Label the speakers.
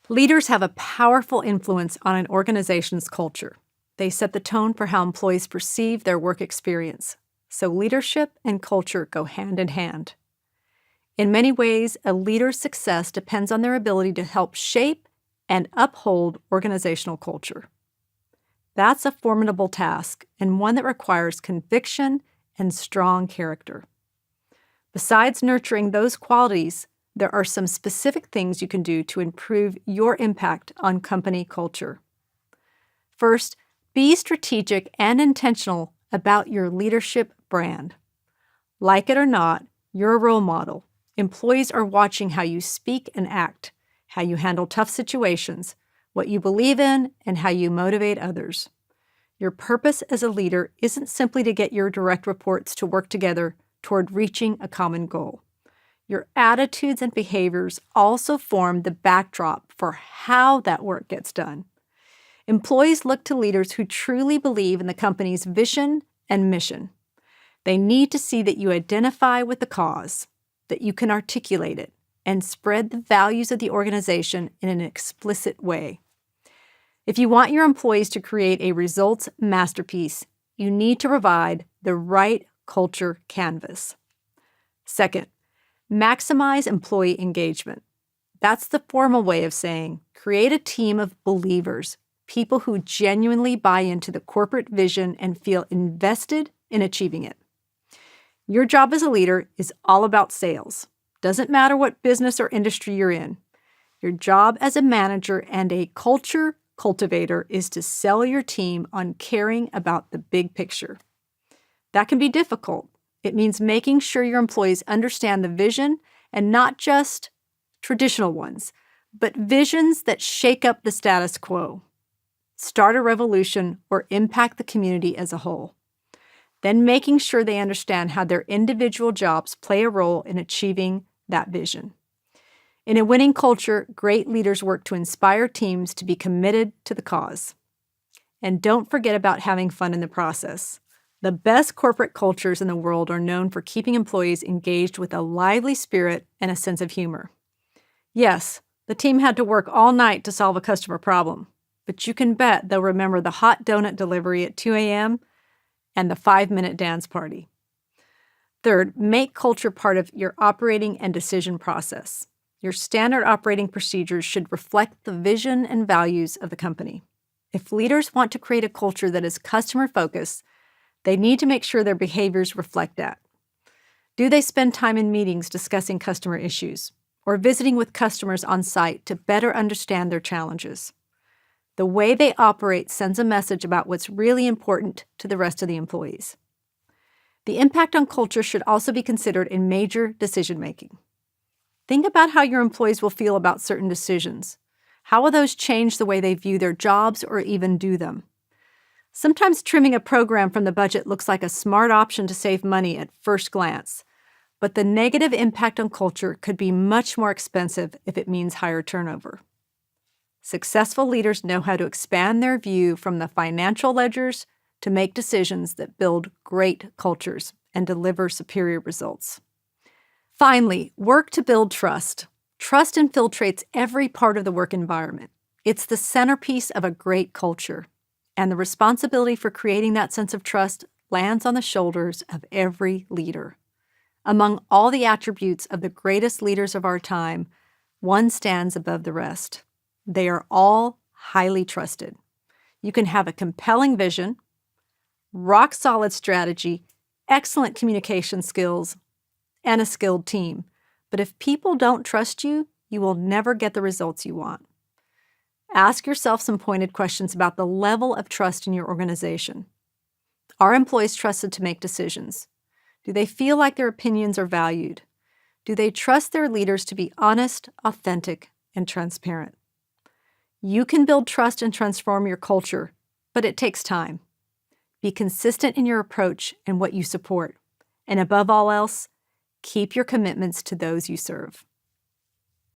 Speaker 1: Leaders have a powerful influence on an organization's culture. They set the tone for how employees perceive their work experience. So leadership and culture go hand in hand. In many ways, a leader's success depends on their ability to help shape and uphold organizational culture. That's a formidable task and one that requires conviction and strong character. Besides nurturing those qualities, there are some specific things you can do to improve your impact on company culture. First, be strategic and intentional about your leadership brand. Like it or not, you're a role model. Employees are watching how you speak and act, how you handle tough situations, what you believe in, and how you motivate others. Your purpose as a leader isn't simply to get your direct reports to work together toward reaching a common goal. Your attitudes and behaviors also form the backdrop for how that work gets done. Employees look to leaders who truly believe in the company's vision and mission. They need to see that you identify with the cause, that you can articulate it, and spread the values of the organization in an explicit way. If you want your employees to create a results masterpiece, you need to provide the right culture canvas. Second, maximize employee engagement. That's the formal way of saying create a team of believers, people who genuinely buy into the corporate vision and feel invested in achieving it. Your job as a leader is all about sales. Doesn't matter what business or industry you're in. Your job as a manager and a culture cultivator is to sell your team on caring about the big picture. That can be difficult. It means making sure your employees understand the vision and not just traditional ones, but visions that shake up the status quo, start a revolution, or impact the community as a whole. Then making sure they understand how their individual jobs play a role in achieving that vision. In a winning culture, great leaders work to inspire teams to be committed to the cause. And don't forget about having fun in the process. The best corporate cultures in the world are known for keeping employees engaged with a lively spirit and a sense of humor. Yes, the team had to work all night to solve a customer problem, but you can bet they'll remember the hot donut delivery at 2 a.m. and the 5-minute dance party. Third, make culture part of your operating and decision process. Your standard operating procedures should reflect the vision and values of the company. If leaders want to create a culture that is customer-focused, they need to make sure their behaviors reflect that. Do they spend time in meetings discussing customer issues or visiting with customers on site to better understand their challenges? The way they operate sends a message about what's really important to the rest of the employees. The impact on culture should also be considered in major decision-making. Think about how your employees will feel about certain decisions. How will those change the way they view their jobs or even do them? Sometimes trimming a program from the budget looks like a smart option to save money at first glance, but the negative impact on culture could be much more expensive if it means higher turnover. Successful leaders know how to expand their view from the financial ledgers to make decisions that build great cultures and deliver superior results. Finally, work to build trust. Trust infiltrates every part of the work environment. It's the centerpiece of a great culture, and the responsibility for creating that sense of trust lands on the shoulders of every leader. Among all the attributes of the greatest leaders of our time, one stands above the rest. They are all highly trusted. You can have a compelling vision, rock-solid strategy, excellent communication skills, and a skilled team. But if people don't trust you, you will never get the results you want. Ask yourself some pointed questions about the level of trust in your organization. Are employees trusted to make decisions? Do they feel like their opinions are valued? Do they trust their leaders to be honest, authentic, and transparent? You can build trust and transform your culture, but it takes time. Be consistent in your approach and what you support. And above all else, keep your commitments to those you serve.